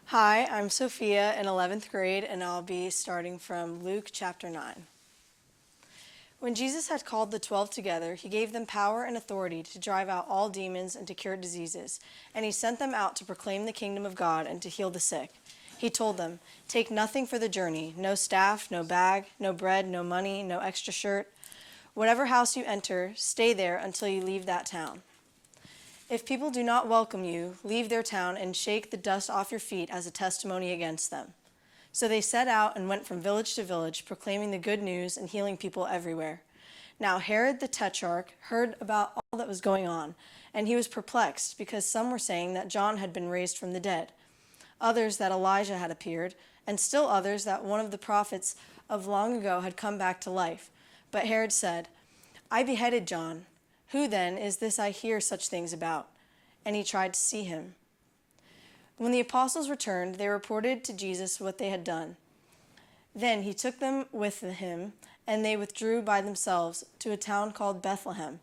Hi, I'm Sophia in 11th grade, and I'll be starting from Luke chapter 9. When Jesus had called the 12 together, he gave them power and authority to drive out all demons and to cure diseases, and he sent them out to proclaim the kingdom of God and to heal the sick. He told them, "Take nothing for the journey, no staff, no bag, no bread, no money, no extra shirt. Whatever house you enter, stay there until you leave that town. If people do not welcome you, leave their town and shake the dust off your feet as a testimony against them." So they set out and went from village to village, proclaiming the good news and healing people everywhere. Now Herod the Tetrarch heard about all that was going on, and he was perplexed, because some were saying that John had been raised from the dead, others that Elijah had appeared, and still others that one of the prophets of long ago had come back to life. But Herod said, "I beheaded John. Who then is this I hear such things about?" And he tried to see him. When the apostles returned, they reported to Jesus what they had done. Then he took them with him, and they withdrew by themselves to a town called Bethlehem.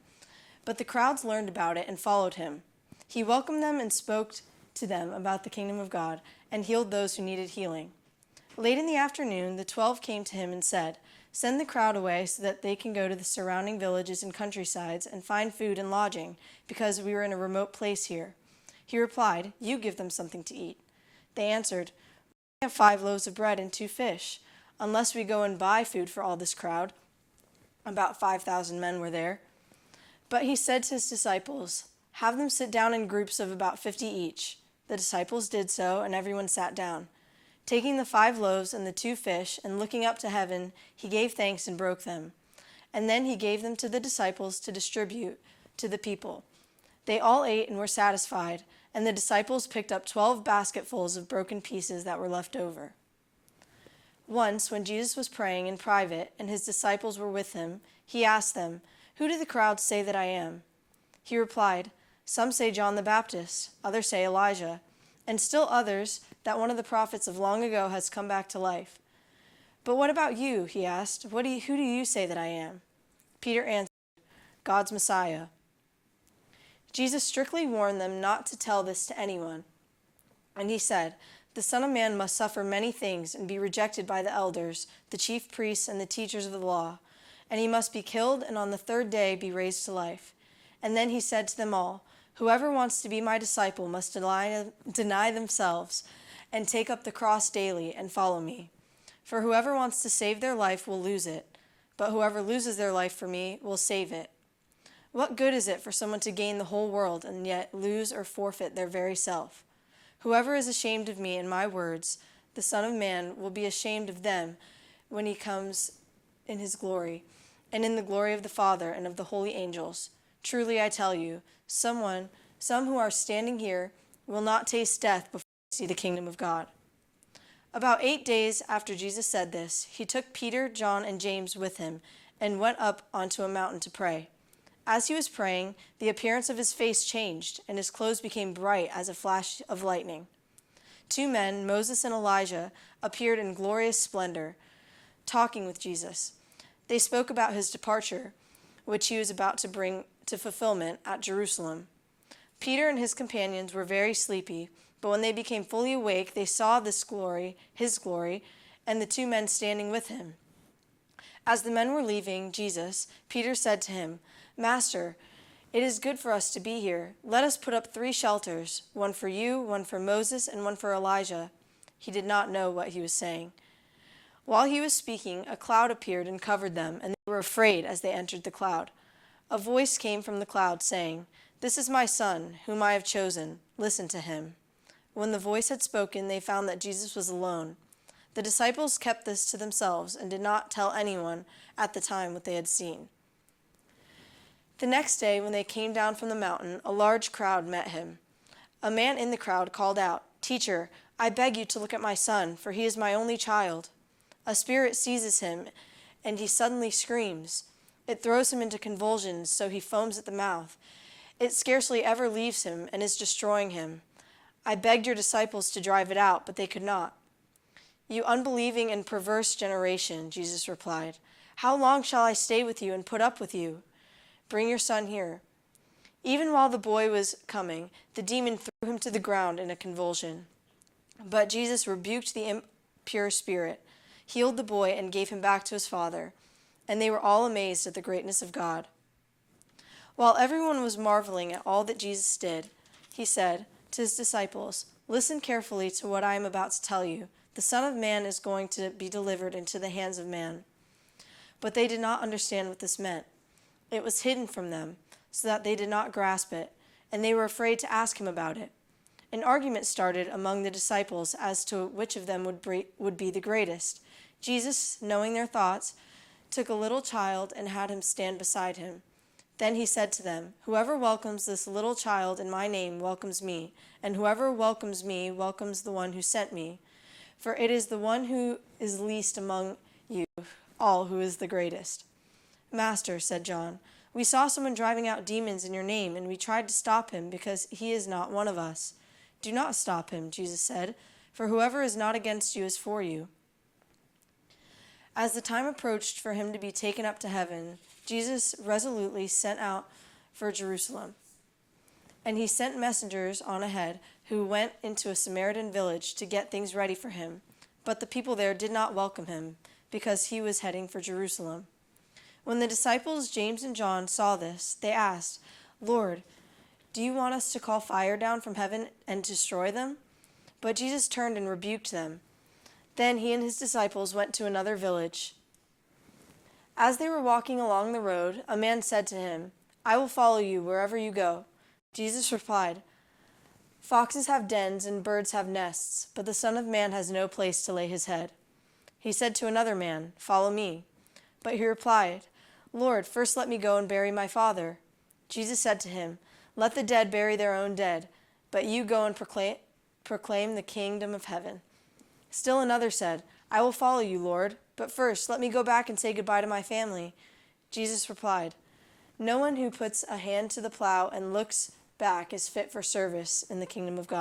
But the crowds learned about it and followed him. He welcomed them and spoke to them about the kingdom of God, and healed those who needed healing. Late in the afternoon, the 12 came to him and said, "Send the crowd away so that they can go to the surrounding villages and countrysides and find food and lodging, because we are in a remote place here." He replied, "You give them something to eat." They answered, "We have 5 loaves of bread and 2 fish, unless we go and buy food for all this crowd." About 5,000 men were there. But he said to his disciples, "Have them sit down in groups of about 50 each." The disciples did so, and everyone sat down. Taking the 5 loaves and the 2 fish, and looking up to heaven, he gave thanks and broke them. And then he gave them to the disciples to distribute to the people. They all ate and were satisfied, and the disciples picked up 12 basketfuls of broken pieces that were left over. Once, when Jesus was praying in private and his disciples were with him, he asked them, "Who do the crowds say that I am?" He replied, "Some say John the Baptist, others say Elijah, and still others that one of the prophets of long ago has come back to life. But what about you?" he asked. Who do you say that I am?" Peter answered, "God's Messiah." Jesus strictly warned them not to tell this to anyone. And he said, "The Son of Man must suffer many things and be rejected by the elders, the chief priests, and the teachers of the law. And he must be killed, and on the 3rd day be raised to life." And then he said to them all, "Whoever wants to be my disciple must deny themselves and take up the cross daily and follow me. For whoever wants to save their life will lose it, but whoever loses their life for me will save it. What good is it for someone to gain the whole world and yet lose or forfeit their very self? Whoever is ashamed of me and my words, the Son of Man will be ashamed of them when he comes in his glory, and in the glory of the Father and of the holy angels. Truly I tell you, some who are standing here will not taste death before they see the kingdom of God." About 8 days after Jesus said this, he took Peter, John, and James with him and went up onto a mountain to pray. As he was praying, the appearance of his face changed, and his clothes became bright as a flash of lightning. 2 men, Moses and Elijah, appeared in glorious splendor, talking with Jesus. They spoke about his departure, which he was about to bring to fulfillment at Jerusalem. Peter and his companions were very sleepy, but when they became fully awake, they saw his glory, and the 2 men standing with him. As the men were leaving Jesus, Peter said to him, "Master, it is good for us to be here. Let us put up 3 shelters, one for you, one for Moses, and one for Elijah." He did not know what he was saying. While he was speaking, a cloud appeared and covered them, and they were afraid as they entered the cloud. A voice came from the cloud saying, "This is my Son, whom I have chosen. Listen to him." When the voice had spoken, they found that Jesus was alone. The disciples kept this to themselves and did not tell anyone at the time what they had seen. The next day, when they came down from the mountain, a large crowd met him. A man in the crowd called out, "Teacher, I beg you to look at my son, for he is my only child. A spirit seizes him, and he suddenly screams. It throws him into convulsions, so he foams at the mouth. It scarcely ever leaves him and is destroying him. I begged your disciples to drive it out, but they could not." "You unbelieving and perverse generation," Jesus replied, "how long shall I stay with you and put up with you? Bring your son here." Even while the boy was coming, the demon threw him to the ground in a convulsion. But Jesus rebuked the impure spirit, healed the boy, and gave him back to his father. And they were all amazed at the greatness of God. While everyone was marveling at all that Jesus did, he said to his disciples, "Listen carefully to what I am about to tell you. The Son of Man is going to be delivered into the hands of man." But they did not understand what this meant. It was hidden from them, so that they did not grasp it, and they were afraid to ask him about it. An argument started among the disciples as to which of them would be the greatest. Jesus, knowing their thoughts, took a little child and had him stand beside him. Then he said to them, "Whoever welcomes this little child in my name welcomes me, and whoever welcomes me welcomes the one who sent me. For it is the one who is least among you all who is the greatest." "Master," said John, "we saw someone driving out demons in your name, and we tried to stop him because he is not one of us." "Do not stop him," Jesus said, "for whoever is not against you is for you." As the time approached for him to be taken up to heaven, Jesus resolutely set out for Jerusalem. And he sent messengers on ahead who went into a Samaritan village to get things ready for him. But the people there did not welcome him, because he was heading for Jerusalem. When the disciples James and John saw this, they asked, "Lord, do you want us to call fire down from heaven and destroy them?" But Jesus turned and rebuked them. Then he and his disciples went to another village. As they were walking along the road, a man said to him, "I will follow you wherever you go." Jesus replied, "Foxes have dens and birds have nests, but the Son of Man has no place to lay his head." He said to another man, "Follow me." But he replied, "Lord, first let me go and bury my father." Jesus said to him, "Let the dead bury their own dead, but you go and proclaim the kingdom of heaven." Still another said, "I will follow you, Lord, but first let me go back and say goodbye to my family." Jesus replied, "No one who puts a hand to the plow and looks back is fit for service in the kingdom of God."